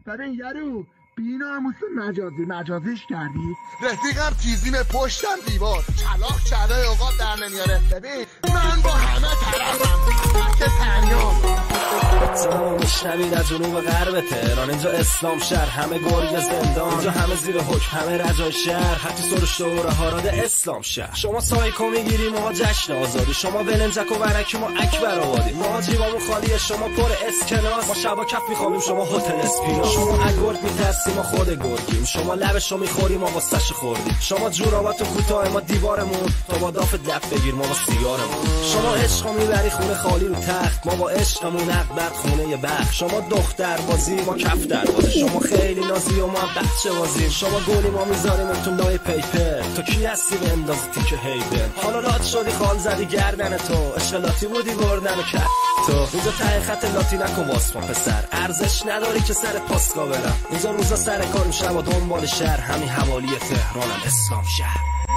ببین یارو بی‌ناموس مجازیش کردی. رفیقم تیزیم پشتم دیوار چلاق چلای اوقات در نمیاره. ببین من با همه طرفم که تنیام تمام میشنوید از جنوب غرب تهران، اینجا اسلام شهر، همه گرگ زندان، اینجا همه زیر حکم، همه رجای شهر، حتی سرش دوره هاراد اسلام شهر. شما سایکو میگیری، ما جشن آزادی، شما ولنجک و ورکی، ما اکبر آبادی، ما جیبامون خالیه، شما پر اسکناس، ما شبا کف میخوابیم، شما هتل اسپینا، شما اگورد میترسیم، ما خود گرگیم، شما لبشو میخوریم، ما واسش خوردیم، شما جوراباتو کوتاه، ما دیوارمون، تو با داف دپ بگیر، ما با سیگارمون، شما عشقو میبری خونه خالی رو تخت، ما با عشقمون عقبت خونه بخت، شما دختر بازی، ما کف در بازی، شما خیلی نازی و ما بچه بازیم، شما گلی ما میذاریم تو لای پیپر، تو کی هستی بندازی تیکه هیدن، حالا راد شدی خال زدی گردن تو، اشغالاتی بودی بردن و کرد تو، اینجا ته خط لاتی نکن واسما پسر، ارزش نداری که سر پاسکا برم، اینجا روزا سر کاریم، شبا دنبال شهر، همین حوالی تهرانم اسلام شهر.